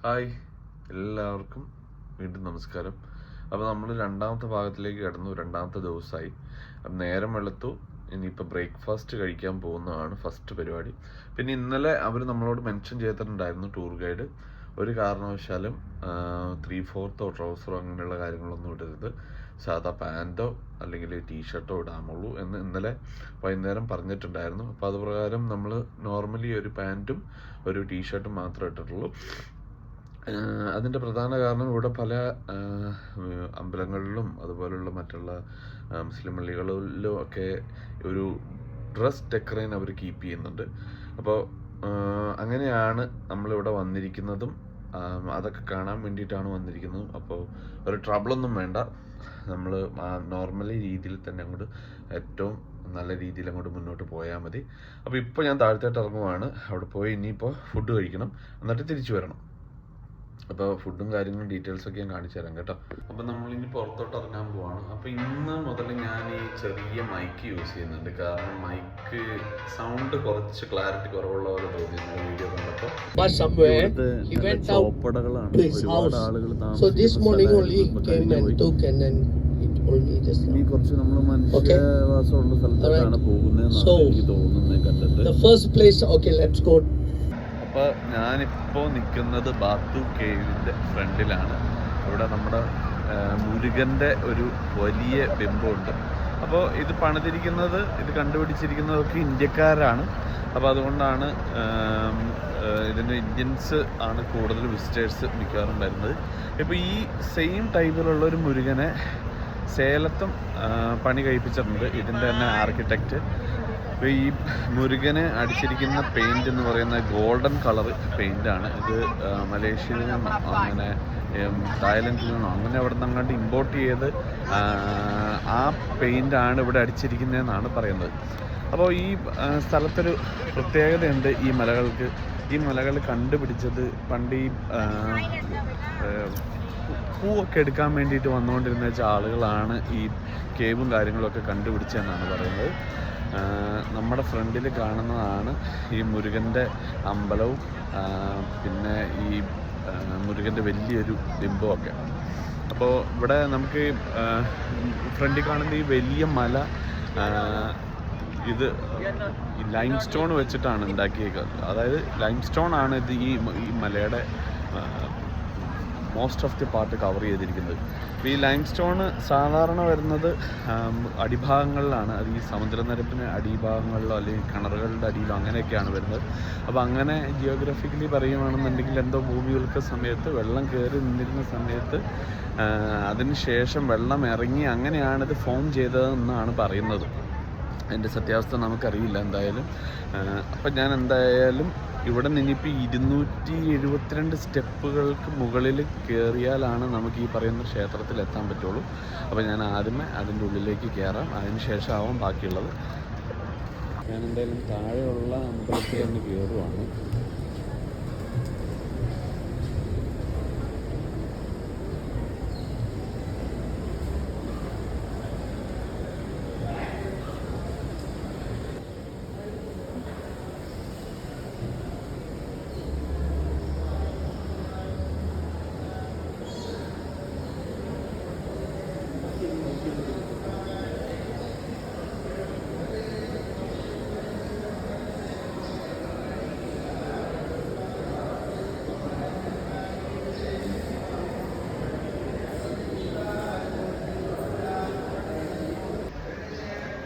Hi, എല്ലാവർക്കും വീണ്ടും നമസ്കാരം. അപ്പോൾ നമ്മൾ രണ്ടാമത്തെ ഭാഗത്തിലേക്ക് കടന്നു. രണ്ടാമത്തെ ദിവസമായി. അപ്പം നേരം വെളുത്തു. ഇനിയിപ്പോൾ ബ്രേക്ക്ഫാസ്റ്റ് കഴിക്കാൻ പോകുന്നതാണ് ഫസ്റ്റ് പരിപാടി. പിന്നെ ഇന്നലെ അവർ നമ്മളോട് മെൻഷൻ ചെയ്തിട്ടുണ്ടായിരുന്നു, ടൂർ ഗൈഡ്, ഒരു കാരണവശാലും 3/4 ട്രൗസറോ അങ്ങനെയുള്ള കാര്യങ്ങളൊന്നും ഇടരുത്, സാധാ പാൻറ്റോ അല്ലെങ്കിൽ ടീഷർട്ടോ ഇടാമുള്ളൂ എന്ന് ഇന്നലെ വൈകുന്നേരം പറഞ്ഞിട്ടുണ്ടായിരുന്നു. അപ്പോൾ അത് പ്രകാരം നമ്മൾ നോർമലി ഒരു പാൻറ്റും ഒരു ടീഷർട്ടും മാത്രമേ ഇട്ടിട്ടുള്ളൂ. അതിൻ്റെ പ്രധാന കാരണം ഇവിടെ പല അമ്പലങ്ങളിലും അതുപോലുള്ള മറ്റുള്ള മുസ്ലിം പള്ളികളിലും ഒക്കെ ഒരു ഡ്രസ് ഡെക്കറേൻ അവർ കീപ്പ് ചെയ്യുന്നുണ്ട്. അപ്പോൾ അങ്ങനെയാണ് നമ്മളിവിടെ വന്നിരിക്കുന്നതും അതൊക്കെ കാണാൻ വേണ്ടിയിട്ടാണ് വന്നിരിക്കുന്നതും. അപ്പോൾ ഒരു ട്രബിളൊന്നും വേണ്ട, നമ്മൾ നോർമലി രീതിയിൽ തന്നെ അങ്ങോട്ട് ഏറ്റവും നല്ല രീതിയിൽ അങ്ങോട്ട് മുന്നോട്ട് പോയാൽ മതി. അപ്പോൾ ഇപ്പോൾ ഞാൻ താഴത്തോട്ട് ഇറങ്ങുവാണ്. അവിടെ പോയി ഇനിയിപ്പോൾ ഫുഡ് കഴിക്കണം, എന്നിട്ട് തിരിച്ചു വരണം. അപ്പോൾ ഫുഡും കാര്യങ്ങളും ഡീറ്റെയിൽസൊക്കെ ഞാൻ കാണിച്ചു തരാം കേട്ടോ. അപ്പോൾ നമ്മളിനി പുറത്തോട്ട് ഇറങ്ങാൻ പോവാണ്. അപ്പോൾ ഇന്ന് മുതൽ ഞാൻ ഈ ചെറിയ മൈക്ക് യൂസ് ചെയ്യുന്നുണ്ട്. കാരണം മൈക്ക് സൗണ്ട് കുറച്ച് ക്ലാരിറ്റി കുറവുള്ള പോലെ തോന്നി വീഡിയോ കണ്ടപ്പോൾ. ഇനി കുറച്ച് നമ്മൾ മനുഷ്യവാസമുള്ള സ്ഥലത്താണ് പോകുന്നതെന്നാണ് എനിക്ക് തോന്നുന്നത് കണ്ടിട്ട്. അപ്പോൾ ഞാനിപ്പോൾ നിൽക്കുന്നത് ബാത്തു കേവിൻ്റെ ഫ്രണ്ടിലാണ്. ഇവിടെ നമ്മുടെ മുരുകൻ്റെ ഒരു വലിയ ബിംബമുണ്ട്. അപ്പോൾ ഇത് പണിതിരിക്കുന്നത്, ഇത് കണ്ടുപിടിച്ചിരിക്കുന്നതൊക്കെ ഇന്ത്യക്കാരാണ്. അപ്പോൾ അതുകൊണ്ടാണ് ഇതിൻ്റെ ഇന്ത്യൻസ് ആണ് കൂടുതൽ വിസിറ്റേഴ്സ് മിക്കവാറും വരുന്നത്. ഇപ്പോൾ ഈ സെയിം ടൈപ്പിലുള്ള ഒരു മുരുകനെ സേലത്തും പണി കഴിപ്പിച്ചിട്ടുണ്ട് ഇതിൻ്റെ തന്നെ ആർക്കിടെക്റ്റ്. അപ്പോൾ ഈ മുരുകനെ അടിച്ചിരിക്കുന്ന പെയിൻറ് എന്ന് പറയുന്ന ഗോൾഡൻ കളർ പെയിൻ്റാണ്. ഇത് മലേഷ്യയിൽ നിന്നും അങ്ങനെ തായ്ലൻഡിൽ നിന്നും അങ്ങനെ അവിടെ നിന്ന് അങ്ങോട്ട് ഇമ്പോർട്ട് ചെയ്ത് ആ പെയിൻ്റാണ് ഇവിടെ അടിച്ചിരിക്കുന്നതെന്നാണ് പറയുന്നത്. അപ്പോൾ ഈ സ്ഥലത്തൊരു പ്രത്യേകതയുണ്ട് ഈ മലകൾക്ക്. ഈ മലകൾ കണ്ടുപിടിച്ചത് പണ്ട് ഈ പൂവൊക്കെ എടുക്കാൻ വേണ്ടിയിട്ട് വന്നുകൊണ്ടിരുന്ന ആളുകളാണ് ഈ കേവും കാര്യങ്ങളൊക്കെ കണ്ടുപിടിച്ചതെന്നാണ് പറയുന്നത്. നമ്മുടെ ഫ്രണ്ടിൽ കാണുന്നതാണ് ഈ മുരുകൻ്റെ അമ്പലവും പിന്നെ ഈ മുരുകൻ്റെ വലിയൊരു ബിംബമൊക്കെ. അപ്പോൾ ഇവിടെ നമുക്ക് ഫ്രണ്ടിൽ കാണുന്ന ഈ വലിയ മല ഇത് ലൈം സ്റ്റോൺ വെച്ചിട്ടാണ് ഉണ്ടാക്കിയേക്കുന്നത്. അതായത് ലൈം സ്റ്റോൺ ആണ് ഇത് ഈ മലയുടെ most of the part cover ചെയ്തിരിക്കുന്നത്. അപ്പോൾ ഈ ലൈം സ്റ്റോണ് സാധാരണ വരുന്നത് അടിഭാഗങ്ങളിലാണ്. അത് ഈ സമുദ്രനിരപ്പിന് അടിഭാഗങ്ങളിലോ അല്ലെങ്കിൽ കിണറുകളുടെ അടിയിലോ അങ്ങനെയൊക്കെയാണ് വരുന്നത്. അപ്പോൾ അങ്ങനെ ജിയോഗ്രഫിക്കലി പറയുകയാണെന്നുണ്ടെങ്കിൽ എന്തോ ഭൂമികൾക്ക് സമയത്ത് വെള്ളം കയറി നിന്നിരുന്ന സമയത്ത് അതിന് ശേഷം വെള്ളം ഇറങ്ങി അങ്ങനെയാണിത് ഫോം ചെയ്തതെന്നാണ് പറയുന്നത്. അതിൻ്റെ സത്യാവസ്ഥ നമുക്കറിയില്ല എന്തായാലും. അപ്പം ഞാൻ എന്തായാലും ഇവിടെ നിന്നിപ്പോൾ 272 സ്റ്റെപ്പുകൾക്ക് മുകളിൽ കയറിയാലാണ് നമുക്ക് ഈ പറയുന്ന ക്ഷേത്രത്തിൽ എത്താൻ പറ്റുള്ളൂ. അപ്പോൾ ഞാൻ ആദ്യമേ അതിൻ്റെ ഉള്ളിലേക്ക് കയറാം, അതിന് ശേഷമാവും ബാക്കിയുള്ളത്. ഞാൻ എന്തായാലും താഴെയുള്ള അമ്പലത്തിൽ ഒന്ന് കയറുവാണ്.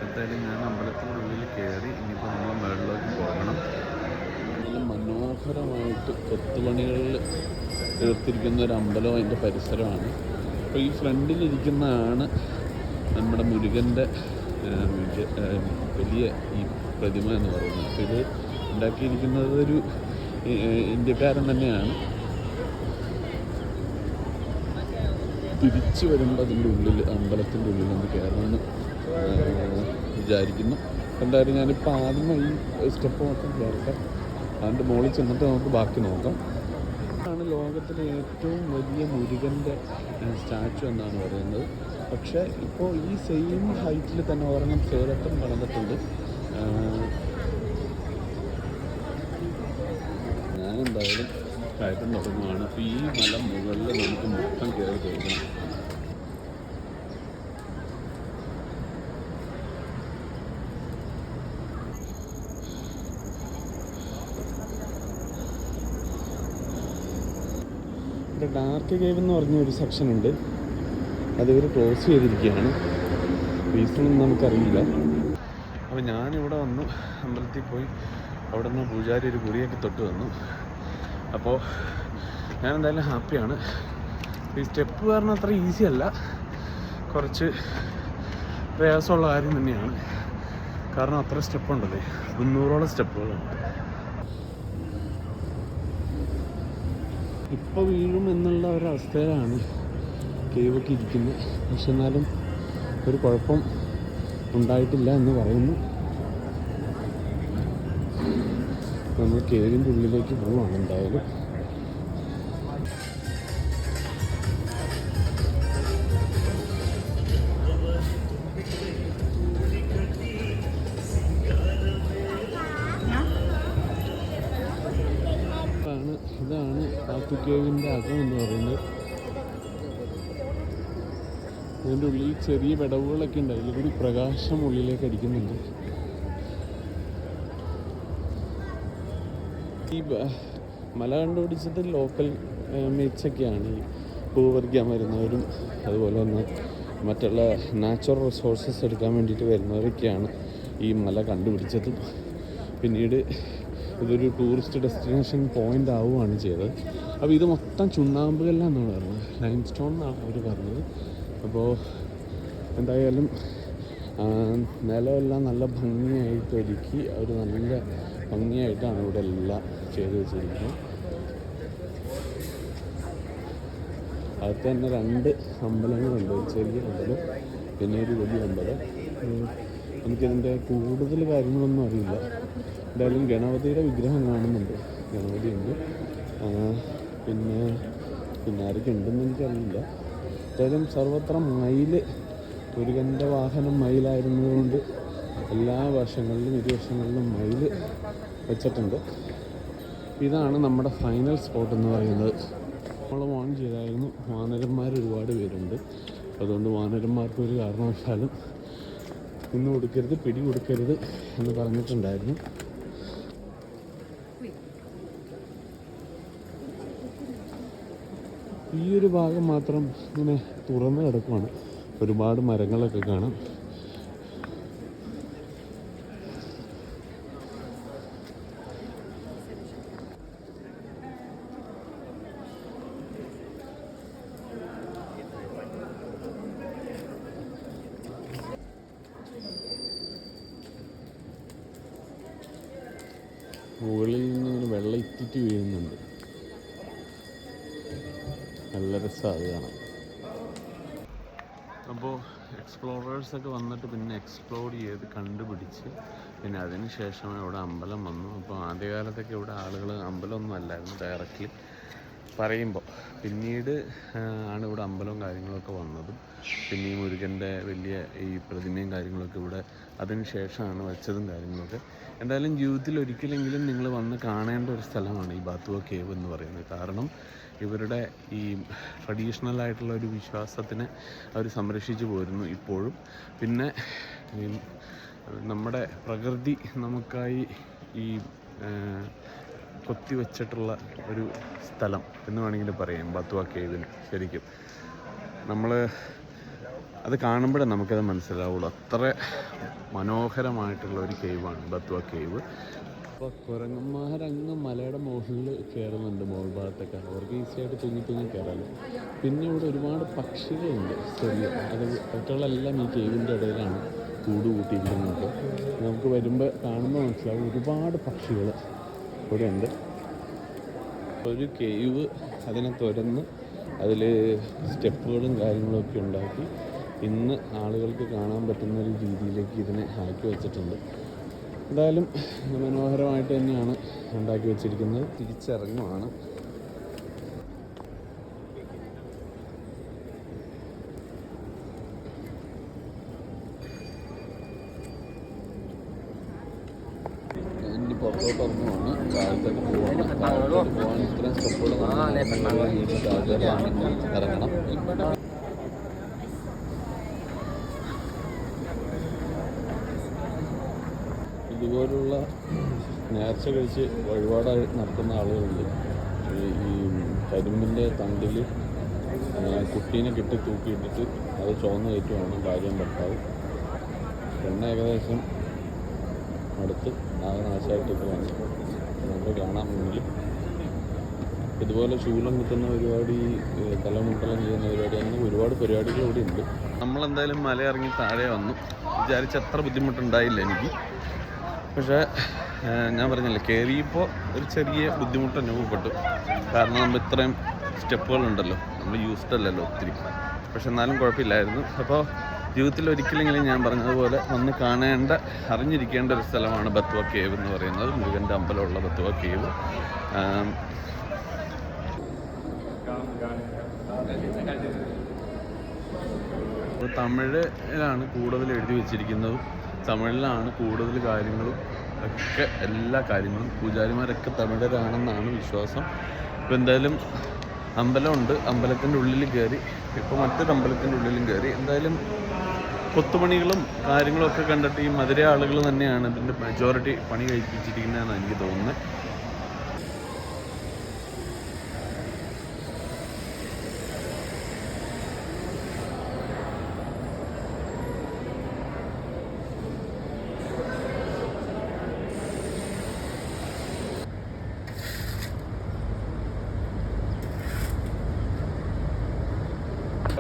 എന്തായാലും ഞാൻ അമ്പലത്തിൻ്റെ ഉള്ളിൽ കയറി. ഇനിയിപ്പോൾ നമ്മൾ മുകളിലേക്ക് പോകണം. നല്ല മനോഹരമായിട്ട് കൊത്തുപണികളിൽ തീർത്തിരിക്കുന്ന ഒരു അമ്പലം അതിൻ്റെ പരിസരമാണ്. അപ്പോൾ ഈ ഫ്രണ്ടിലിരിക്കുന്നതാണ് നമ്മുടെ മുരുകൻ്റെ വലിയ ഈ പ്രതിമ എന്ന് പറയുന്നത്. അപ്പോൾ ഇത് ഉണ്ടാക്കിയിരിക്കുന്നത് ഒരു ഇന്ത്യക്കാരൻ തന്നെയാണ്. തിരിച്ചു വരുമ്പോൾ അതിൻ്റെ ഉള്ളിൽ അമ്പലത്തിൻ്റെ ഉള്ളിൽ നമുക്ക് കയറണമെന്ന് വിചാരിക്കുന്നു. എന്തായാലും ഞാനിപ്പോൾ ആദ്യമേ ഈ സ്റ്റെപ്പ് മൊത്തം കയറട്ടെ, അതിൻ്റെ മുകളിൽ ചെന്നിട്ട് നമുക്ക് ബാക്കി നോക്കാം. ആണ് ലോകത്തിലെ ഏറ്റവും വലിയ മുരുകൻ്റെ സ്റ്റാച്ചു എന്നാണ് പറയുന്നത്. പക്ഷേ ഇപ്പോൾ ഈ സെയിം ഹൈറ്റിൽ തന്നെ ഒരെണ്ണം സേലത്തും പണിതിട്ടുണ്ട്. ഞാനെന്തായാലും കയറ്റം തുടങ്ങുകയാണ്. അപ്പോൾ ഈ മല മുകളിൽ നമുക്ക് മൊത്തം കയറി പോകണം. ഇവിടെ ഡാർക്ക് കേവ് എന്ന് പറഞ്ഞ ഒരു സെക്ഷൻ ഉണ്ട്, അതിവർ ക്ലോസ് ചെയ്തിരിക്കുകയാണ്. റീസണൊന്നും നമുക്കറിയില്ല. അപ്പോൾ ഞാനിവിടെ വന്നു, അമ്പലത്തിൽ പോയി അവിടെ നിന്ന് പൂജാരി ഒരു കുറിയൊക്കെ തൊട്ട് വന്നു. അപ്പോൾ ഞാനെന്തായാലും ഹാപ്പിയാണ്. ഈ സ്റ്റെപ്പ് കാരണം അത്ര ഈസി അല്ല, കുറച്ച് പ്രയാസമുള്ള കാര്യം തന്നെയാണ്. കാരണം അത്ര സ്റ്റെപ്പുണ്ടല്ലേ, 300ഓളം സ്റ്റെപ്പുകളുണ്ട്. ഇപ്പോൾ വീഴും എന്നുള്ള ഒരവസ്ഥയിലാണ് കേവൊക്കെ ഇരിക്കുന്നത്. പക്ഷെ എന്നാലും ഒരു കുഴപ്പം ഉണ്ടായിട്ടില്ല എന്ന് പറയുന്നു. നമ്മൾ കേവിൻ്റെ ഉള്ളിലേക്ക് പോവുകയാണ് എന്തായാലും. ഇതാണ് പാത്തു കേവിൻ്റെ അകം എന്ന് പറയുന്നത്. അതിൻ്റെ ഉള്ളിൽ ചെറിയ വിടവുകളൊക്കെ ഉണ്ട്, അതിൽ കൂടി പ്രകാശം ഉള്ളിലേക്ക് അടിക്കുന്നുണ്ട്. ഈ മല കണ്ടുപിടിച്ചത് ലോക്കൽ മേറ്റ്സൊക്കെയാണ്. ഈ പൂ പറിക്കാൻ വരുന്നവരും അതുപോലെ തന്നെ മറ്റുള്ള നാച്ചുറൽ റിസോഴ്സസ് എടുക്കാൻ വേണ്ടിയിട്ട് വരുന്നവരൊക്കെയാണ് ഈ മല കണ്ടുപിടിച്ചത്. പിന്നീട് ഇതൊരു ടൂറിസ്റ്റ് ഡെസ്റ്റിനേഷൻ പോയിൻ്റ് ആവുകയാണ് ചെയ്തത്. അപ്പോൾ ഇത് മൊത്തം ചുണ്ണാമ്പുകല്ലാന്നാണ് പറഞ്ഞത്, ലൈം സ്റ്റോൺ എന്നാണ് അവർ പറഞ്ഞത്. അപ്പോൾ എന്തായാലും നിലമെല്ലാം നല്ല ഭംഗിയായിട്ട് ഒരുക്കി അവർ നല്ല ഭംഗിയായിട്ടാണ് ഇവിടെ എല്ലാം ചെയ്ത് വെച്ചിരിക്കുന്നത്. അകത്ത് തന്നെ 2 അമ്പലങ്ങളുണ്ട്, ഒരു ചെറിയ അമ്പലം പിന്നെ ഒരു വലിയ അമ്പലം. എനിക്കിതിൻ്റെ കൂടുതൽ കാര്യങ്ങളൊന്നും അറിയില്ല. എന്തായാലും ഗണപതിയുടെ വിഗ്രഹം കാണുന്നുണ്ട്, ഗണപതി ഉണ്ട്. പിന്നെ ആരൊക്കെ ഉണ്ടെന്ന് എനിക്കറിയില്ല. എന്തായാലും സർവത്ര മയിൽ, മുരുകൻ്റെ വാഹനം മയിലായിരുന്നതുകൊണ്ട് എല്ലാ വർഷങ്ങളിലും ഇരുവർഷങ്ങളിലും മയിൽ വെച്ചിട്ടുണ്ട്. ഇതാണ് നമ്മുടെ ഫൈനൽ സ്പോട്ട് എന്ന് പറയുന്നത്. നമ്മൾ വാൺ ചെയ്തായിരുന്നു, വാനരന്മാർ ഒരുപാട് പേരുണ്ട്. അതുകൊണ്ട് വാനരന്മാർക്ക് ഒരു കാരണവശാലും ഇന്ന് കൊടുക്കരുത്, പിടി കൊടുക്കരുത് എന്ന് പറഞ്ഞിട്ടുണ്ടായിരുന്നു. ഈ ഒരു ഭാഗം മാത്രം ഇങ്ങനെ തുറന്ന് കിടക്കുവാണ്, ഒരുപാട് മരങ്ങളൊക്കെ കാണാം. മുകളിൽ നിന്ന് ഇങ്ങനെ വെള്ളം ഇറ്റിറ്റ് വീഴുന്നുണ്ട്, നല്ല രസമാണ് അത് കാണാൻ. അപ്പോൾ എക്സ്പ്ലോറേഴ്സൊക്കെ വന്നിട്ട് പിന്നെ എക്സ്പ്ലോർ ചെയ്ത് കണ്ടുപിടിച്ച് പിന്നെ അതിന് ശേഷം ഇവിടെ അമ്പലം വന്നു. അപ്പോൾ ആദ്യകാലത്തൊക്കെ ഇവിടെ ആളുകൾ അമ്പലമൊന്നും അല്ലായിരുന്നു ഡയറക്റ്റ്ലി പറയുമ്പോൾ. പിന്നീട് ആണ് ഇവിടെ അമ്പലവും കാര്യങ്ങളൊക്കെ വന്നതും. പിന്നെ ഈ മുരുകൻ്റെ വലിയ ഈ പ്രതിമയും കാര്യങ്ങളൊക്കെ ഇവിടെ അതിന് ശേഷമാണ് വെച്ചതും കാര്യങ്ങളൊക്കെ. എന്തായാലും ജീവിതത്തിൽ ഒരിക്കലെങ്കിലും നിങ്ങൾ വന്ന് കാണേണ്ട ഒരു സ്ഥലമാണ് ഈ ബാത്തുവ കേവ് എന്ന് പറയുന്നത്. കാരണം ഇവരുടെ ഈ ട്രഡീഷണലായിട്ടുള്ള ഒരു വിശ്വാസത്തിനെ അവർ സംരക്ഷിച്ചു പോരുന്നു ഇപ്പോഴും. പിന്നെ നമ്മുടെ പ്രകൃതി നമുക്കായി ഈ കൊത്തിവെച്ചിട്ടുള്ള ഒരു സ്ഥലം എന്ന് വേണമെങ്കിൽ പറയാം ബാത്തുവ കേവിന്. ശരിക്കും നമ്മൾ അത് കാണുമ്പോഴേ നമുക്കത് മനസ്സിലാവുള്ളൂ, അത്ര മനോഹരമായിട്ടുള്ള ഒരു കേവാണ് ബാത്തുവ കേവ്. അപ്പോൾ കുരങ്ങന്മാരങ്ങ് മലയുടെ മുകളിൽ കയറുന്നുണ്ട്, മുകൾ ഭാഗത്തൊക്കെ. അവർക്ക് ഈസിയായിട്ട് തൂങ്ങി കയറാമല്ലോ. പിന്നെ ഇവിടെ ഒരുപാട് പക്ഷികളുണ്ട് ചെറിയ, അത് പക്ഷികളെല്ലാം ഈ കേവിൻ്റെ ഇടയിലാണ് കൂട് കൂട്ടിയിരിക്കുന്നത്. നമുക്ക് വരുമ്പോൾ കാണുമ്പോൾ മനസ്സിലാവും ഒരുപാട് പക്ഷികൾ ഇവിടെ ഉണ്ട്. ഒരു കേവ് അതിനെ തുരന്ന് അതിൽ സ്റ്റെപ്പുകളും കാര്യങ്ങളൊക്കെ ഉണ്ടാക്കി ഇന്ന് ആളുകൾക്ക് കാണാൻ പറ്റുന്ന ഒരു രീതിയിലേക്ക് ഇതിനെ ആക്കി വെച്ചിട്ടുണ്ട്. എന്തായാലും മനോഹരമായിട്ട് തന്നെയാണ് ഉണ്ടാക്കി വെച്ചിരിക്കുന്നത്. തിരിച്ചിറങ്ങുവാണ്. ഇനി പുറത്തോട്ട് ഇറങ്ങുവാണ്, താഴത്തേക്ക് പോവാണ്. പോകാൻ ഇത്രയും സ്റ്റെപ്പുകൾ ഇറങ്ങണം. ഇതുപോലുള്ള നേർച്ച കഴിച്ച് വഴിപാടായി നടത്തുന്ന ആളുകളുണ്ട്. ഈ കരിമ്പിൻ്റെ തണ്ടിൽ കുട്ടീനെ കെട്ടി തൂക്കിയിട്ടിട്ട് അത് ചുവന്ന് കയറ്റുവാണ് ഭാര്യയും ഭർത്താവ്. പെണ്ണ് ഏകദേശം അടുത്ത് നാശമായിട്ടൊക്കെ വന്ന് നമുക്ക് കാണാൻ മുന്നിൽ ഇതുപോലെ ശൂലം കുത്തുന്ന പരിപാടി, തലമുട്ടലം ചെയ്യുന്ന പരിപാടി, അങ്ങനെ ഒരുപാട് പരിപാടികൾ ഇവിടെ ഉണ്ട്. നമ്മളെന്തായാലും മല ഇറങ്ങി താഴെ വന്നു. വിചാരിച്ച അത്ര ബുദ്ധിമുട്ടുണ്ടായില്ല എനിക്ക്. പക്ഷേ ഞാൻ പറഞ്ഞില്ലേ, കയറിയപ്പോൾ ഒരു ചെറിയ ബുദ്ധിമുട്ട് അനുഭവപ്പെട്ടു. കാരണം നമ്മൾ ഇത്രയും സ്റ്റെപ്പുകളുണ്ടല്ലോ, നമ്മൾ യൂസ്ഡ് അല്ലല്ലോ ഒത്തിരി. പക്ഷെ എന്നാലും കുഴപ്പമില്ലായിരുന്നു. അപ്പോൾ ജീവിതത്തിൽ ഒരിക്കലെങ്കിലും ഞാൻ പറഞ്ഞതുപോലെ വന്ന് കാണേണ്ട, അറിഞ്ഞിരിക്കേണ്ട ഒരു സ്ഥലമാണ് ബത്വ കേവ് എന്ന് പറയുന്നത്. മുരുകൻ്റെ അമ്പലമുള്ള ബത്വ കേവ്. തമിഴിലാണ് കൂടുതൽ എഴുതി വെച്ചിരിക്കുന്നതും, തമിഴിലാണ് കൂടുതൽ കാര്യങ്ങളും ഒക്കെ, എല്ലാ കാര്യങ്ങളും. പൂജാരിമാരൊക്കെ തമിഴരാണെന്നാണ് വിശ്വാസം. ഇപ്പോൾ എന്തായാലും അമ്പലമുണ്ട്, അമ്പലത്തിൻ്റെ ഉള്ളിൽ കയറി. ഇപ്പോൾ മറ്റൊരു അമ്പലത്തിൻ്റെ ഉള്ളിലും കയറി. എന്തായാലും കൊത്തുപണികളും കാര്യങ്ങളും ഒക്കെ കണ്ടിട്ട് ഈ മധുര ആളുകൾ തന്നെയാണ് ഇതിൻ്റെ മെജോറിറ്റി പണി കഴിപ്പിച്ചിരിക്കുന്നതെന്നാണ് എനിക്ക് തോന്നുന്നത്.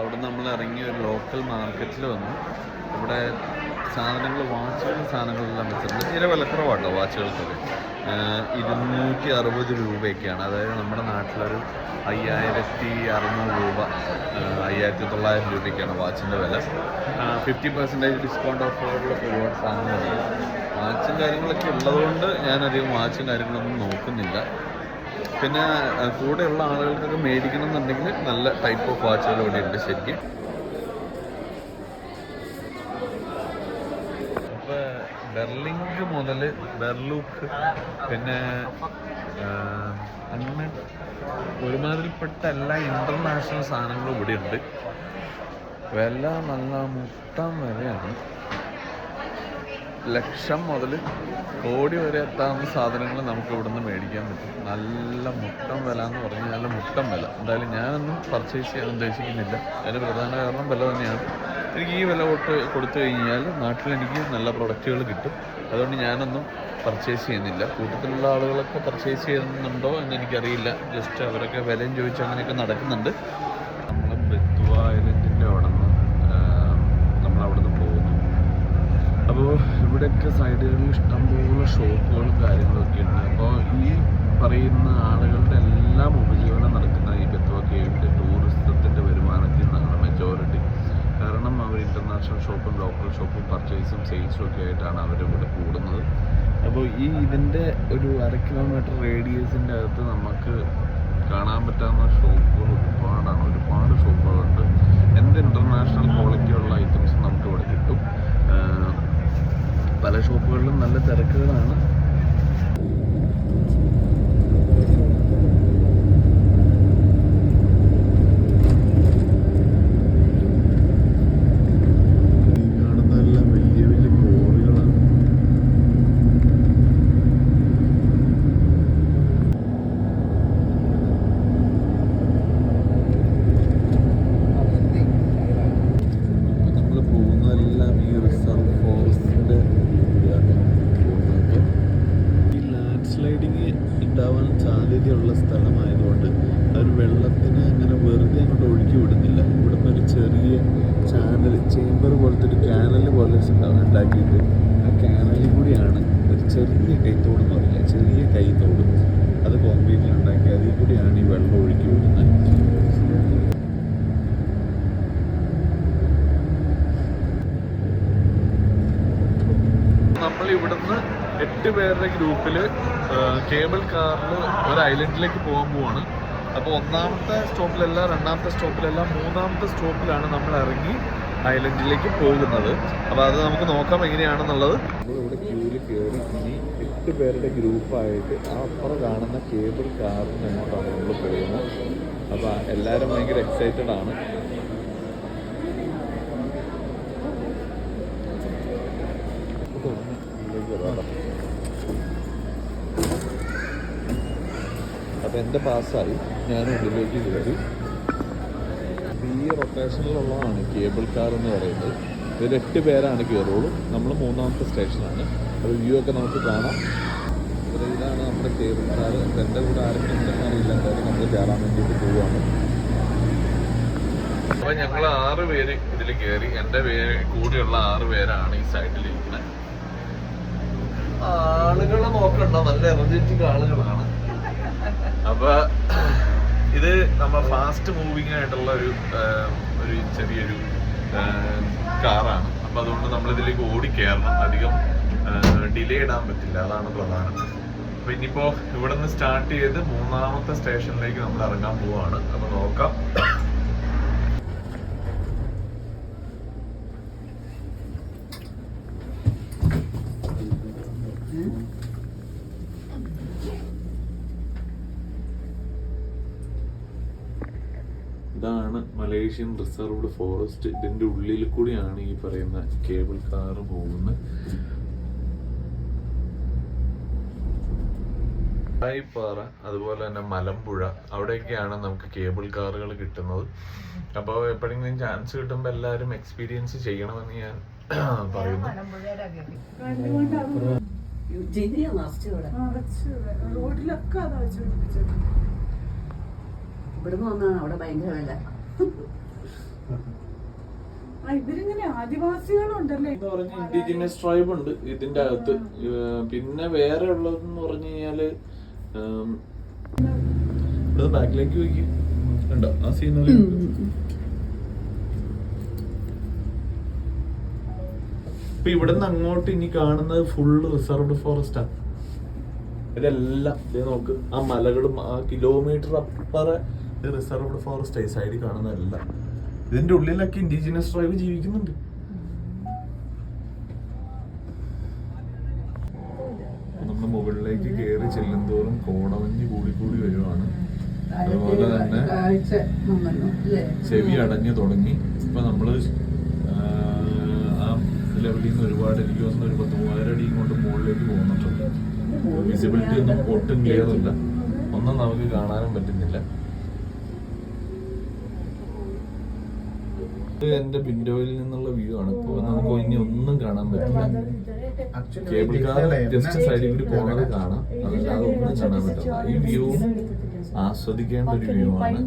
അവിടെ നമ്മൾ ഇറങ്ങി ഒരു ലോക്കൽ മാർക്കറ്റിൽ വന്നു. ഇവിടെ സാധനങ്ങൾ, വാച്ചുകളും സാധനങ്ങളെല്ലാം വെച്ചിട്ടുണ്ട്. ചില വിലക്കുറവാട്ടോ വാച്ചുകൾക്കൊക്കെ. 260 രൂപയൊക്കെയാണ്. അതായത് നമ്മുടെ നാട്ടിലൊരു 5600 രൂപ, 5900 രൂപയ്ക്കാണ് വാച്ചിൻ്റെ വില. 50% ഡിസ്കൗണ്ട് ഓഫറുള്ള ഒരുപാട് സാധനങ്ങളുണ്ട്. വാച്ചും കാര്യങ്ങളൊക്കെ ഉള്ളതുകൊണ്ട് ഞാനധികം വാച്ചും കാര്യങ്ങളൊന്നും നോക്കുന്നില്ല. പിന്നെ കൂടെയുള്ള ആളുകൾക്കൊക്കെ മേടിക്കണം എന്നുണ്ടെങ്കിൽ നല്ല ടൈപ്പ് ഓഫ് വാച്ചുകൾ ഇവിടെ ഉണ്ട് ശരിക്കും. അപ്പോൾ ബെർലിംഗ് മുതൽ ബെർലൂക്ക്, പിന്നെ അങ്ങനെ ഒരുമാതിരിപ്പെട്ട എല്ലാ ഇൻ്റർനാഷണൽ സാധനങ്ങളും ഇവിടെ ഉണ്ട്. വില നല്ല മുട്ടം വിലയാണ്. ലക്ഷം മുതൽ കോടി വരെ എത്താവുന്ന സാധനങ്ങൾ നമുക്ക് ഇവിടുന്ന് മേടിക്കാൻ പറ്റും. നല്ല മുട്ടം വില എന്ന് പറഞ്ഞാൽ നല്ല മുട്ടം വില. എന്തായാലും ഞാനൊന്നും പർച്ചേസ് ചെയ്യാൻ ഉദ്ദേശിക്കുന്നില്ല. അതിൻ്റെ പ്രധാന കാരണം വില തന്നെയാണ്. എനിക്ക് ഈ വില കൊടുത്തു കഴിഞ്ഞാൽ നാട്ടിലെനിക്ക് നല്ല പ്രൊഡക്റ്റുകൾ കിട്ടും. അതുകൊണ്ട് ഞാനൊന്നും പർച്ചേസ് ചെയ്യുന്നില്ല. കൂട്ടത്തിലുള്ള ആളുകളൊക്കെ പർച്ചേസ് ചെയ്യുന്നുണ്ടോ എന്ന് എനിക്കറിയില്ല. ജസ്റ്റ് അവരൊക്കെ വിലയും ചോദിച്ച് അങ്ങനെയൊക്കെ നടക്കുന്നുണ്ട്. നമ്മൾ ബത്വ ഐലൻഡിൻ്റെ അവിടെ നിന്ന് നമ്മളവിടുന്ന് പോകുന്നു. അപ്പോൾ ഇവിടെയൊക്കെ സൈഡുകളിൽ ഇഷ്ടംപോലെ ഷോപ്പുകളും കാര്യങ്ങളൊക്കെ ഉണ്ട്. അപ്പോൾ ഈ പറയുന്ന ആളുകളുടെ എല്ലാം ഉപജീവനം നടക്കുന്ന ഈ ബത്വ കേവിൻ്റെ ടൂറിസത്തിൻ്റെ വരുമാനത്തിൽ നിന്നാണ് മെജോറിറ്റി. കാരണം അവർ ഇൻ്റർനാഷണൽ ഷോപ്പും ലോക്കൽ ഷോപ്പും പർച്ചേസും സെയിൽസും ഒക്കെ ആയിട്ടാണ് അവരിവിടെ കൂടുന്നത്. അപ്പോൾ ഇതിൻ്റെ ഒരു 1/2 കിലോമീറ്റർ റേഡിയസിൻ്റെ അകത്ത് നമുക്ക് കാണാൻ പറ്റാവുന്ന ഷോപ്പുകൾ ഒരുപാട് ഷോപ്പുകളുണ്ട്. എന്ത് ഇൻ്റർനാഷണൽ ക്വാളിറ്റിയുള്ള ഐറ്റംസ് നമുക്കിവിടെ കിട്ടും. പല ഷോപ്പുകളിലും നല്ല തിരക്കുകളാണ്. സാധ്യതയുള്ള സ്ഥലമായതുകൊണ്ട് അവർ വെള്ളത്തിന് അങ്ങനെ വെറുതെ അങ്ങോട്ട് ഒഴുക്കി വിടുന്നില്ല. ഇവിടുന്ന് ഒരു ചെറിയ ചാനൽ, ചേമ്പർ പോലത്തെ ഒരു കാനൽ പോലെ ഉണ്ടാക്കിയിട്ട് ആ കാനലിൽ കൂടിയാണ് ഒരു ചെറിയ കൈത്തോട് എന്ന് പറയില്ല, ചെറിയ കൈത്തോട്, അത് കോൺക്രീറ്റിൽ ഉണ്ടാക്കി അതിൽ കൂടിയാണ് ഈ വെള്ളം ഒഴുക്കി വിടുന്നത്. നമ്മൾ ഇവിടുന്ന് 8 പേരുടെ ഗ്രൂപ്പിൽ കേബിൾ കാറിൽ ഒരു ഐലൻഡിലേക്ക് പോകാൻ പോവാണ്. അപ്പോൾ 1ാമത്തെ സ്റ്റോപ്പിലല്ല, 2ാമത്തെ സ്റ്റോപ്പിലല്ല, 3ാമത്തെ സ്റ്റോപ്പിലാണ് നമ്മൾ ഇറങ്ങി ഐലൻഡിലേക്ക് പോകുന്നത്. അപ്പോൾ അത് നമുക്ക് നോക്കാം എങ്ങനെയാണെന്നുള്ളത്. നമ്മളിവിടെ ക്യൂവിൽ കയറി ഇനി 8 പേരുടെ ഗ്രൂപ്പായിട്ട് ആ അപ്പുറം കാണുന്ന കേബിൾ കാറിന് അങ്ങോട്ടാണ് നമ്മൾ പോകുന്നത്. അപ്പോൾ എല്ലാവരും ഭയങ്കര എക്സൈറ്റഡ് ആണ്. അപ്പോൾ എൻ്റെ പാസ്സായി, ഞാൻ ഉള്ളിലേക്ക് കയറി. ഈ റൊട്ടേഷനിലുള്ളതാണ് കേബിൾ കാർ എന്ന് പറയുന്നത്. ഇതിൽ 8 പേരാണ് കയറുള്ളൂ. നമ്മൾ 3ാമത്തെ സ്റ്റേഷനാണ്. അപ്പോൾ വ്യൂ ഒക്കെ നമുക്ക് കാണാം. അപ്പോൾ ഇതാണ് നമ്മുടെ കേബിൾ കാർ. എൻ്റെ കൂടെ ആരൊക്കെ ഉണ്ടെന്ന് അറിയില്ല, എന്തായാലും നമ്മൾ കയറാൻ വേണ്ടിയിട്ട് പോവുകയാണ്. അപ്പോൾ ഞങ്ങൾ 6 പേര് ഇതിൽ കയറി. എൻ്റെ കൂടെയുള്ള 6 പേരാണ് ഈ സൈഡിലിരിക്കുന്നത്. ആളുകളെ നോക്കണ്ട, നല്ല എനർജറ്റിക് ആളുകളാണ്. അപ്പോൾ ഇത് നമ്മൾ ഫാസ്റ്റ് മൂവിങ് ആയിട്ടുള്ള ഒരു ചെറിയൊരു കാറാണ്. അപ്പോൾ അതുകൊണ്ട് നമ്മളിതിലേക്ക് ഓടിക്കയറണം. അധികം ഡിലേ ഇടാൻ പറ്റില്ല, അതാണ് പ്രധാനം. അപ്പോൾ ഇനിയിപ്പോൾ ഇവിടെ നിന്ന് സ്റ്റാർട്ട് ചെയ്ത് 3ാമത്തെ സ്റ്റേഷനിലേക്ക് നമ്മൾ ഇറങ്ങാൻ പോവാണ്. അപ്പോൾ നോക്കാം. ഇതാണ് മലേഷ്യൻ റിസർവ്ഡ് ഫോറസ്റ്റ്. ഇതിൻ്റെ ഉള്ളിൽ കൂടിയാണ് ഈ പറയുന്ന കേബിൾ കാറ് പോകുന്നത്. പാറ, അതുപോലെ തന്നെ മലമ്പുഴ, അവിടെയൊക്കെയാണ് നമുക്ക് കേബിൾ കാറുകൾ കിട്ടുന്നത്. അപ്പോൾ എപ്പോഴെങ്കിലും ചാൻസ് കിട്ടുമ്പോൾ എല്ലാവരും എക്സ്പീരിയൻസ് ചെയ്യണമെന്ന് ഞാൻ പറയുന്നു. ഇവിടുന്ന് വന്നാണ് അവിടെ ഭയങ്കര വില. ഇൻഡിജിനസ് ട്രൈബ് ഉണ്ട് ഇതിന്റെ അകത്ത്. പിന്നെ വേറെ ഉള്ളതെന്ന് പറഞ്ഞു കഴിഞ്ഞാല് ബാക്കിലേക്ക് പോയി ഉണ്ടോ ആ സീനറി. ഇപ്പൊ ഇവിടുന്ന് അങ്ങോട്ട് ഇനി കാണുന്നത് ഫുള്ള് റിസർവ്ഡ് ഫോറസ്റ്റാ. ഇതെല്ലാം നോക്ക്, ആ മലകളും ആ കിലോമീറ്റർ അപ്പുറ റിസർവ്ഡ് ഫോറസ്റ്റ് ഈ സൈഡിൽ കാണുന്നതല്ല. ഇതിന്റെ ഉള്ളിലൊക്കെ ഇൻഡിജിനസ് ട്രൈബ് ജീവിക്കുന്നുണ്ട്. നമ്മൾ മുകളിലേക്ക് കയറി ചെല്ലുന്തോറും കോടമഞ്ഞ് കൂടിക്കൂടി വരുവാണ്. അതുപോലെ തന്നെ ചെവി അടഞ്ഞു തുടങ്ങി. ഇപ്പൊ നമ്മള് ആ ലെവലിൽ നിന്ന് ഒരുപാട്, എനിക്ക് തോന്നുന്നു ഒരു 10,000 അടി കൊണ്ട് മുകളിലേക്ക് പോകുന്നുണ്ട്. വിസിബിലിറ്റി ഒന്നും ഒട്ടും ക്ലിയർ ഇല്ല, ഒന്നും നമുക്ക് കാണാനും പറ്റുന്നില്ല. എന്റെ വിൻഡോയിൽ നിന്നുള്ള വ്യൂ ആണ്. ഇപ്പോൾ നമുക്ക് ഇനി ഒന്നും കാണാൻ പറ്റില്ല. കേബിൾ കാർ ജസ്റ്റ് സൈഡിൽ കൂടി പോകുന്നത് കാണാം, അതല്ലാതെ ഒന്നും കാണാൻ പറ്റില്ല. ഈ വ്യൂ ആസ്വദിക്കേണ്ട ഒരു വ്യൂ ആണ്.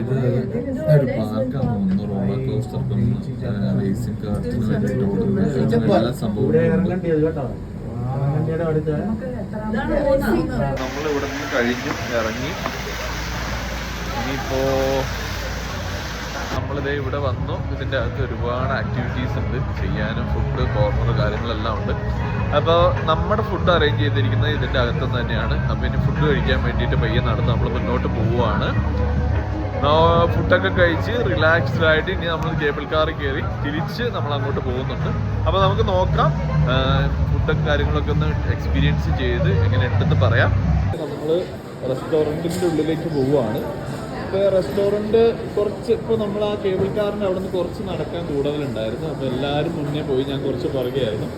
ഇത് ഒരു പാർക്കാണ് തോന്നുന്നു. റോളർ കോസ്റ്റർ, റേസിംഗ് കാർസിന് വേണ്ടിയിട്ട് എല്ലാ സംഭവങ്ങളും. നമ്മൾ ഇവിടെ നിന്ന് കഴിഞ്ഞു ഇറങ്ങി. ഇനിയിപ്പോ നമ്മളിതേ ഇവിടെ വന്നു. ഇതിൻ്റെ അകത്ത് ഒരുപാട് ആക്ടിവിറ്റീസ് ഉണ്ട് ചെയ്യാനും. ഫുഡ് കോർണർ കാര്യങ്ങളെല്ലാം ഉണ്ട്. അപ്പോൾ നമ്മുടെ ഫുഡ് അറേഞ്ച് ചെയ്തിരിക്കുന്നത് ഇതിൻ്റെ അകത്തുനിന്ന് തന്നെയാണ്. അപ്പോൾ ഇനി ഫുഡ് കഴിക്കാൻ വേണ്ടിയിട്ട് പയ്യെ നടന്ന് നമ്മൾ മുന്നോട്ട് പോവുകയാണ്. ഫുഡൊക്കെ കഴിച്ച് റിലാക്സ്ഡ് ആയിട്ട് ഇനി നമ്മൾ കേബിൾ കാറിൽ കയറി തിരിച്ച് നമ്മൾ അങ്ങോട്ട് പോകുന്നുണ്ട്. അപ്പോൾ നമുക്ക് നോക്കാം, ഫുഡൊക്കെ കാര്യങ്ങളൊക്കെ ഒന്ന് എക്സ്പീരിയൻസ് ചെയ്ത് എങ്ങനെ ഉണ്ടെന്ന് പറയാം. നമ്മൾ റെസ്റ്റോറൻറ്റിൻ്റെ ഉള്ളിലേക്ക് പോവുകയാണ്. ഇപ്പോൾ റെസ്റ്റോറൻറ്റ് കുറച്ച്, ഇപ്പോൾ നമ്മൾ ആ കേബിൾ കാറിൻ്റെ അവിടെ നിന്ന് കുറച്ച് നടക്കാൻ കൂടുതലുണ്ടായിരുന്നു. അപ്പോൾ എല്ലാവരും മുന്നേ പോയി, ഞാൻ കുറച്ച് പുറകെയായിരുന്നു.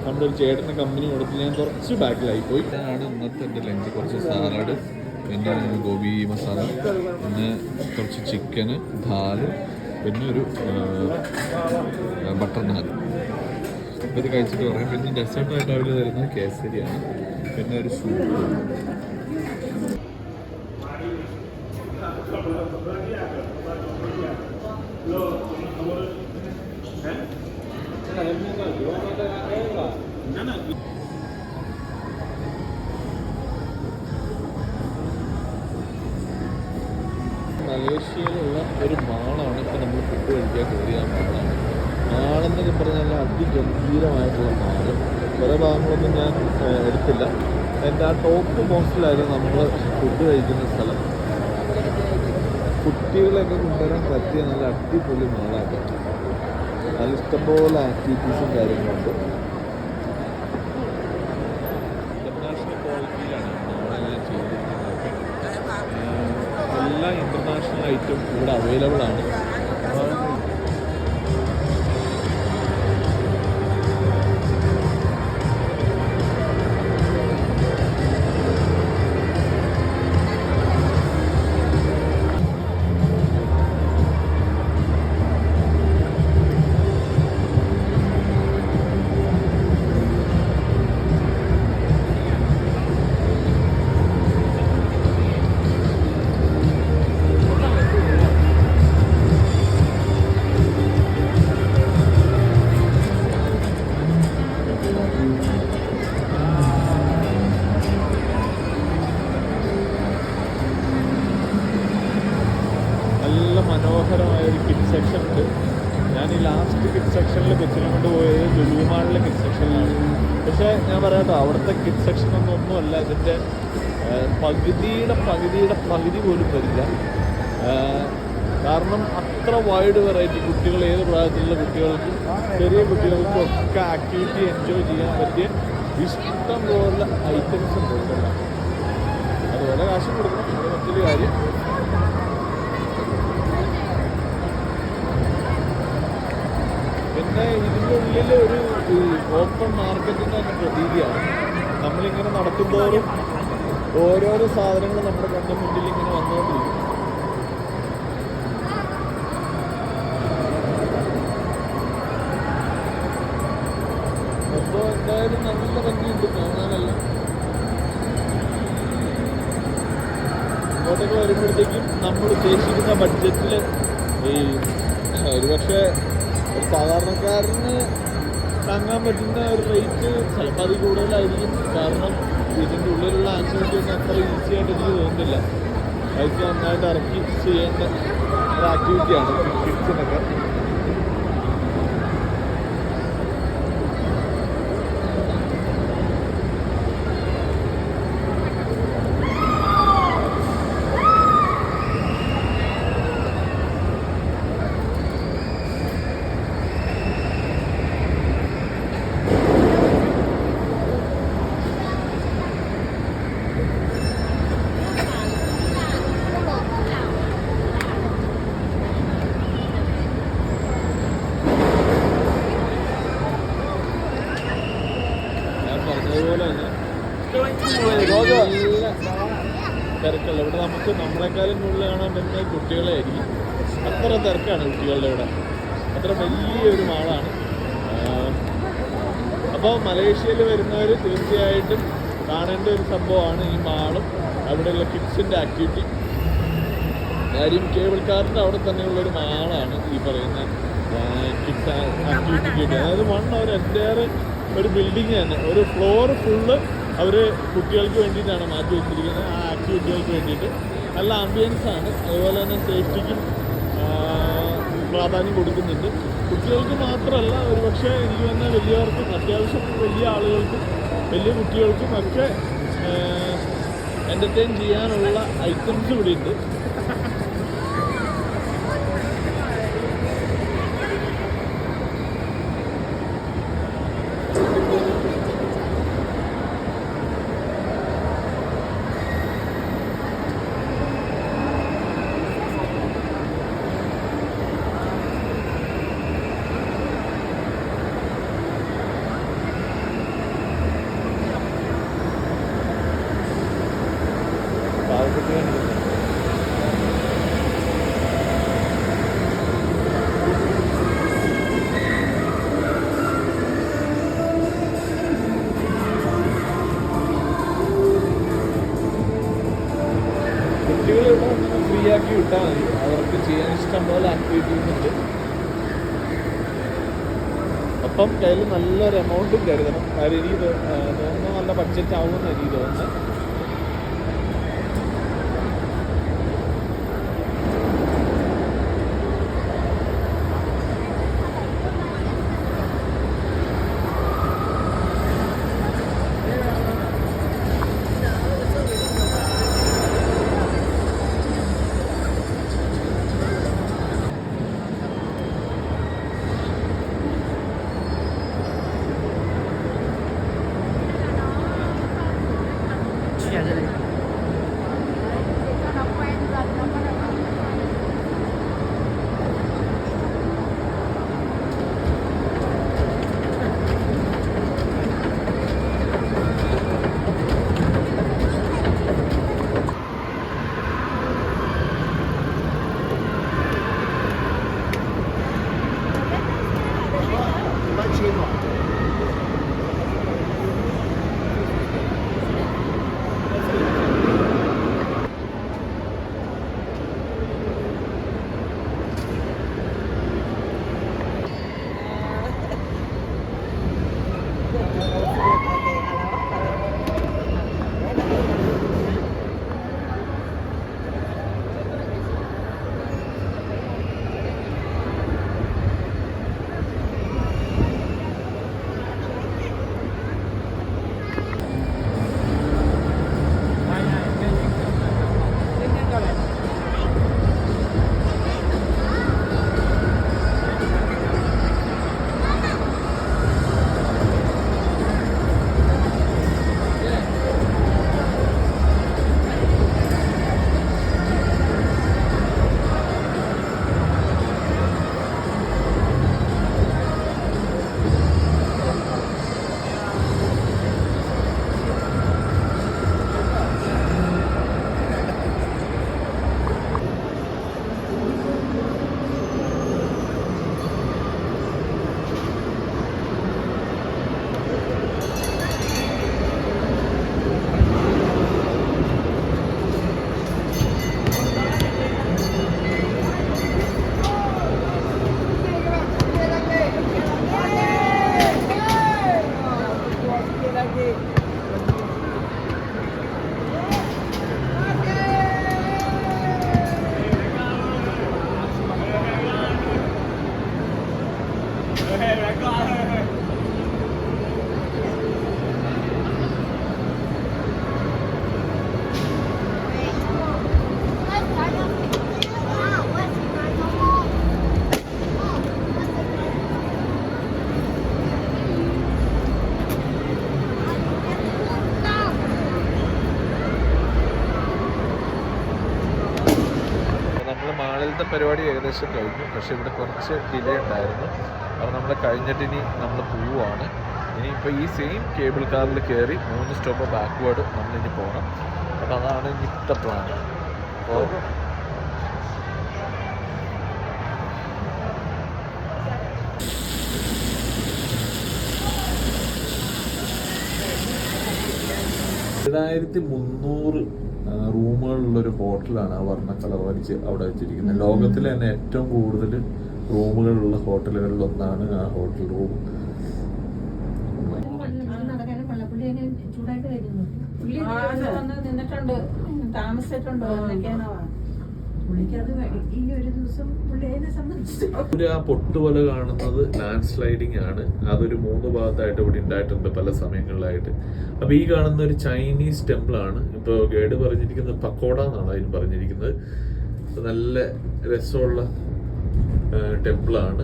നമ്മുടെ ഒരു ചേട്ടന് കമ്പനി കൊടുത്ത് ഞാൻ കുറച്ച് ബാക്കിലായിപ്പോയി. ഇതാണ് ഇന്നത്തെ എൻ്റെ ലഞ്ച്. കുറച്ച് സാലഡ്, പിന്നെ ഗോബി മസാല, പിന്നെ കുറച്ച് ചിക്കന്, ദാല്, പിന്നെ ഒരു ബട്ടർ നാൻ. ഇത് കഴിച്ചിട്ട് പറയാം. പിന്നെ ഡെസേർട്ടായിട്ട് അവർ തരുന്നത് കേസരിയാണ്, പിന്നെ ഒരു സൂപ്പ്. മലേഷ്യയിലുള്ള ഒരു മാളാണ് ഇപ്പോൾ നമ്മൾ ഫുഡ് കഴിക്കാൻ കയറിയ മാളാണ്. മാളെന്നൊക്കെ പറഞ്ഞാൽ അതിഗംഭീരമായിട്ടുള്ള മാള്. കുറേ ഭാഗങ്ങളൊന്നും ഞാൻ എടുത്തില്ല. എൻ്റെ ആ ടോപ്പ് മോസ്റ്റിലായിരുന്നു നമ്മൾ ഫുഡ് കഴിക്കുന്ന സ്ഥലം. കുട്ടികളെയൊക്കെ കൊണ്ടുവരാൻ പറ്റിയ നല്ല അടിപൊളി മാളാണ്. നല്ല ഇഷ്ടംപോലെ ആക്ടിവിറ്റീസും കാര്യങ്ങളുണ്ട്. ഇന്റർനാഷണൽ ക്വാളിറ്റിയിലാണ് നമ്മളെല്ലാം ചെയ്തിരിക്കുന്നത്. എല്ലാ ഇന്റർനാഷണൽ ഐറ്റം ഇവിടെ അവൈലബിൾ ആണ്. നല്ല മനോഹരമായൊരു കിഡ് സെക്ഷൻ ഉണ്ട്. ഞാൻ ഈ ലാസ്റ്റ് കിഡ് സെക്ഷനിൽ കൊച്ചിനെ കൊണ്ടുപോയത് ലുലു മാളിലെ കിഡ് സെക്ഷനിലാണ്. പക്ഷേ ഞാൻ പറയാട്ടോ, അവിടുത്തെ കിഡ് സെക്ഷനൊന്നുമല്ല ഇതിൻ്റെ പകുതി പോലും വരില്ല. കാരണം അത്ര വൈഡ് വെറൈറ്റി കുട്ടികൾ, ഏത് പ്രായത്തിലുള്ള കുട്ടികൾക്കും ചെറിയ കുട്ടികൾക്കും ഒക്കെ ആക്ടിവിറ്റി എൻജോയ് ചെയ്യാൻ പറ്റിയ ഇഷ്ടം പോലെ ഐറ്റംസ് ഉണ്ട്. അതുപോലെ കാശ് കൊടുക്കണം, അത് മറ്റൊരു കാര്യം. പിന്നെ ഇതിൻ്റെ ഉള്ളിൽ ഒരു ഓപ്പൺ മാർക്കറ്റിൻ്റെ തന്നെ പ്രതീതിയാണ്. നമ്മളിങ്ങനെ നടക്കുമ്പോഴും ഓരോരോ സാധനങ്ങൾ നമ്മുടെ കണ്ണിന് മുന്നിൽ ഇങ്ങനെ വന്നുകൊണ്ടിരിക്കും. അപ്പോൾ എന്തായാലും നല്ല ഭംഗിയുണ്ട് കാണാനല്ല. ഇങ്ങോട്ടൊക്കെ വരുമ്പോഴത്തേക്കും നമ്മൾ ഉദ്ദേശിക്കുന്ന ബഡ്ജറ്റിൽ ഈ ഒരുപക്ഷെ ഒരു സാധാരണക്കാരന് താങ്ങാൻ പറ്റുന്ന ഒരു റേറ്റ് ചിലപ്പോൾ അതിൽ കൂടുതലായിരിക്കും. കാരണം ഇതിൻ്റെ ഉള്ളിലുള്ള ആക്ടിവിറ്റി ഒന്നും അത്ര ഈസി ആയിട്ട് എനിക്ക് തോന്നുന്നില്ല. പൈസ നന്നായിട്ട് ഇറക്കി ചെയ്യേണ്ട ഒരു ആക്ടിവിറ്റിയാണ് കിഡ്സിനൊക്കെ. അതുപോലെ തന്നെ തിരക്കുള്ള ഇവിടെ നമുക്ക് നമ്മളെക്കാളും കൂടുതൽ കാണാൻ പറ്റുന്ന കുട്ടികളെ ആയിരിക്കും. അത്ര തിരക്കാണ് കുട്ടികളുടെ ഇവിടെ. അത്ര വലിയൊരു മാളാണ്. അപ്പോൾ മലേഷ്യയിൽ വരുന്നവർ തീർച്ചയായിട്ടും കാണേണ്ട ഒരു സംഭവമാണ് ഈ മാളും അവിടെയുള്ള കിഡ്സിൻ്റെ ആക്ടിവിറ്റി. കാര്യം കേബിൾ കാറിൻ്റെ അവിടെ തന്നെയുള്ളൊരു മാളാണ് ഈ പറയുന്ന കിഡ്സ് ആക്ടിവിറ്റിക്ക് വേണ്ടി. അതായത് ഒരു എൻ്റയർ ഒരു ബിൽഡിങ് തന്നെ, ഒരു ഫ്ലോർ ഫുള്ള് അവർ കുട്ടികൾക്ക് വേണ്ടിയിട്ടാണ് മാറ്റി വെച്ചിരിക്കുന്നത്. ആ ആക്ടിവിറ്റികൾക്ക് വേണ്ടിയിട്ട് നല്ല ആംബിയൻസാണ്. അതുപോലെ തന്നെ സേഫ്റ്റിക്കും പ്രാധാന്യം കൊടുക്കുന്നുണ്ട്. കുട്ടികൾക്ക് മാത്രമല്ല, ഒരുപക്ഷെ എനിക്ക് വന്ന വലിയവർക്കും അത്യാവശ്യം വലിയ ആളുകൾക്കും വലിയ കുട്ടികൾക്കും ഒക്കെ എൻ്റർടൈൻ ചെയ്യാനുള്ള ഐറ്റംസ് ഇവിടെ ഉണ്ട്. ഫ്രീ ആക്കി വിട്ടാൽ മതി. അവർക്ക് ചെയ്യാൻ ഇഷ്ടം പോലെ ആക്ടിവിറ്റീസ് ഉണ്ട്. അപ്പം കയ്യിൽ നല്ലൊരു എമൗണ്ടും കരുതണം. കാര്യം എനിക്ക് തോന്നുന്നു നല്ല ബഡ്ജറ്റ് ആവുമെന്ന് എനിക്ക് തോന്നുന്നത്. ഇന്നത്തെ പരിപാടി ഏകദേശം കഴിഞ്ഞു. പക്ഷേ ഇവിടെ കുറച്ച് ഡിലേ ഉണ്ടായിരുന്നു. അപ്പോൾ നമ്മൾ കഴിഞ്ഞിട്ട് ഇനി നമ്മൾ പോവുകയാണ്. ഇനിയിപ്പോൾ ഈ സെയിം കേബിൾ കാറിൽ കയറി 3 സ്റ്റോപ്പ് ബാക്ക്വേർഡ് നമ്മളിനി പോകണം. അപ്പോൾ അതാണ് ഇന്നത്തെ പ്ലാൻ. അപ്പോൾ റൂമുകളുള്ളൊരു ഹോട്ടലാണ് ആ വർണ്ണ കളർ വരച്ച് അവിടെ വെച്ചിരിക്കുന്നത്. ലോകത്തിലെ തന്നെ ഏറ്റവും കൂടുതൽ റൂമുകളുള്ള ഹോട്ടലുകളിൽ ഒന്നാണ് ആ ഹോട്ടൽ റൂം. ആ പൊട്ട് പോലെ കാണുന്നത് ലാൻഡ് സ്ലൈഡിങ് ആണ്. അതൊരു 3 ഭാഗത്തായിട്ട് ഇവിടെ ഉണ്ടായിട്ടുണ്ട് പല സമയങ്ങളിലായിട്ട്. അപ്പൊ ഈ കാണുന്ന ഒരു ചൈനീസ് ടെമ്പിൾ ആണ്. ഇപ്പൊ ഗൈഡ് പറഞ്ഞിരിക്കുന്നത് പക്കോട എന്നാണ് അതിന് പറഞ്ഞിരിക്കുന്നത്. നല്ല രസമുള്ള ടെമ്പിൾ ആണ്.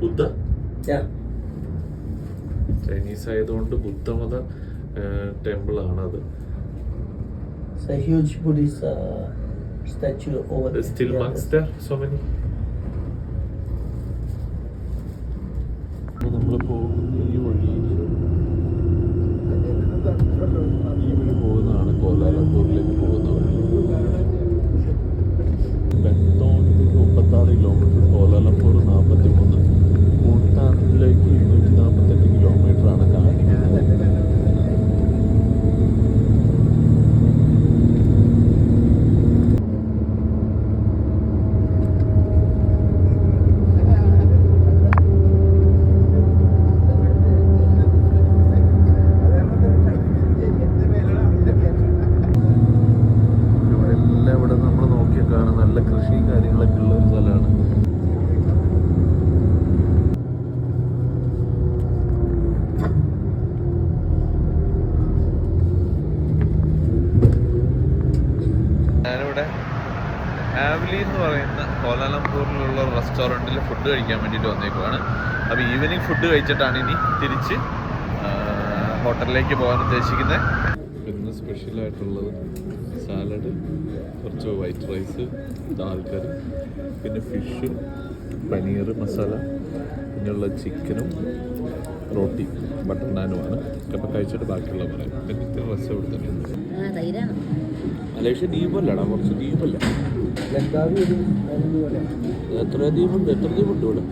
ബുദ്ധ ചൈനീസ് ആയതുകൊണ്ട് ബുദ്ധമത ടെമ്പിൾ ആണ് അത്. Statue over There's still monks there, so many. നമ്മളിപ്പോൾ ഈ വഴി പോകുന്നതാണ് കോലാലംപൂരിലേക്ക് പോകുന്ന വഴി. ബെന്തോണിൽ 36 കിലോമീറ്റർ, കോലാലംപൂർ 43, ഭൂട്ടാനിലേക്ക് 248 കിലോമീറ്ററാണ് കാണിക്കുന്നത്. ആവലി എന്ന് പറയുന്ന കോലാലംപൂരിലുള്ള റെസ്റ്റോറൻറ്റിൽ ഫുഡ് കഴിക്കാൻ വേണ്ടിയിട്ട് വന്നേക്കുവാണ്. അപ്പോൾ ഈവനിങ് ഫുഡ് കഴിച്ചിട്ടാണ് ഇനി തിരിച്ച് ഹോട്ടലിലേക്ക് പോകാൻ ഉദ്ദേശിക്കുന്നത്. ഇന്ന് സ്പെഷ്യലായിട്ടുള്ളത് സാലഡ്, കുറച്ച് വൈറ്റ് റൈസ്, ദാൽ കറി, പിന്നെ ഫിഷ്, പനീർ മസാല, പിന്നെയുള്ള ചിക്കനും റോട്ടി ബട്ടർ നാനുമാണ്. അപ്പോൾ കഴിച്ചിട്ട് ബാക്കിയുള്ള പറയാം. പിന്നെ ഇത്ര റെസ്റ്റ് ഇവിടെ തന്നെയുണ്ട്. മലേഷ്യ ദ്വീപല്ലാടാ, കുറച്ച് ദ്വീപല്ല. എത്ര ദ്വീപുണ്ട് ഇവിടെ?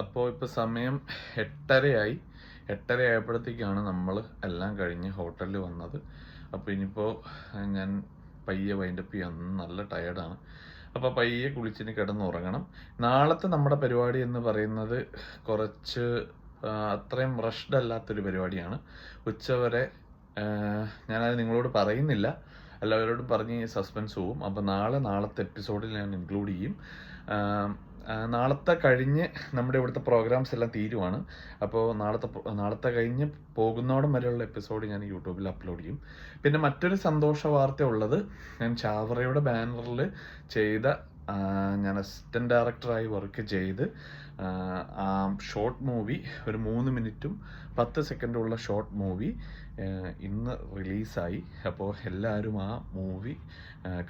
അപ്പോൾ ഇപ്പോൾ സമയം 8:30 8:30 നമ്മൾ എല്ലാം കഴിഞ്ഞ് ഹോട്ടലിൽ വന്നത്. അപ്പോൾ ഇനിയിപ്പോൾ ഞാൻ പയ്യെ വൈൻഡപ്പ് ചെയ്യാൻ നല്ല ടയേർഡാണ്. അപ്പോൾ പയ്യെ കുളിച്ചിന് കിടന്നുറങ്ങണം. നാളത്തെ നമ്മുടെ പരിപാടി എന്ന് പറയുന്നത് കുറച്ച് അത്രയും റഷ്ഡ് അല്ലാത്തൊരു പരിപാടിയാണ്. ഉച്ചവരെ ഞാനത് നിങ്ങളോട് പറയുന്നില്ല, എല്ലാവരോടും പറഞ്ഞ് സസ്പെൻസ് പോവും. അപ്പോൾ നാളത്തെ എപ്പിസോഡിൽ ഞാൻ ഇൻക്ലൂഡ് ചെയ്യും. നാളത്തെ കഴിഞ്ഞ് നമ്മുടെ ഇവിടുത്തെ പ്രോഗ്രാംസ് എല്ലാം തീരുവാണ്. അപ്പോൾ നാളത്തെ കഴിഞ്ഞ് പോകുന്നോടം വരെയുള്ള എപ്പിസോഡ് ഞാൻ യൂട്യൂബിൽ അപ്ലോഡ് ചെയ്യും. പിന്നെ മറ്റൊരു സന്തോഷ വാർത്ത ഉള്ളത്, ഞാൻ ചാവറയുടെ ബാനറിൽ ചെയ്ത ഞാൻ അസിസ്റ്റൻറ്റ് ഡയറക്ടറായി വർക്ക് ചെയ്ത് ആ ഷോർട്ട് മൂവി, ഒരു 3 മിനിറ്റും 10 സെക്കൻഡുള്ള ഷോർട്ട് മൂവി ഇന്ന് റിലീസായി. അപ്പോൾ എല്ലാവരും ആ മൂവി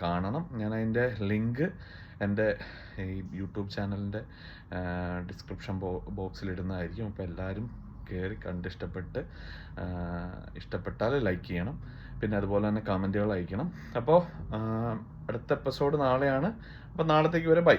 കാണണം. ഞാൻ അതിൻ്റെ ലിങ്ക് എൻ്റെ ഈ യൂട്യൂബ് ചാനലിൻ്റെ ഡിസ്ക്രിപ്ഷൻ ബോക്സിലിടുന്നതായിരിക്കും. അപ്പോൾ എല്ലാവരും കയറി കണ്ട് ഇഷ്ടപ്പെട്ടാൽ ലൈക്ക് ചെയ്യണം. പിന്നെ അതുപോലെ തന്നെ കമൻറ്റുകൾ അയക്കണം. അപ്പോൾ അടുത്ത എപ്പിസോഡ് നാളെയാണ്. അപ്പോൾ നാളത്തേക്ക് വരെ ബൈ.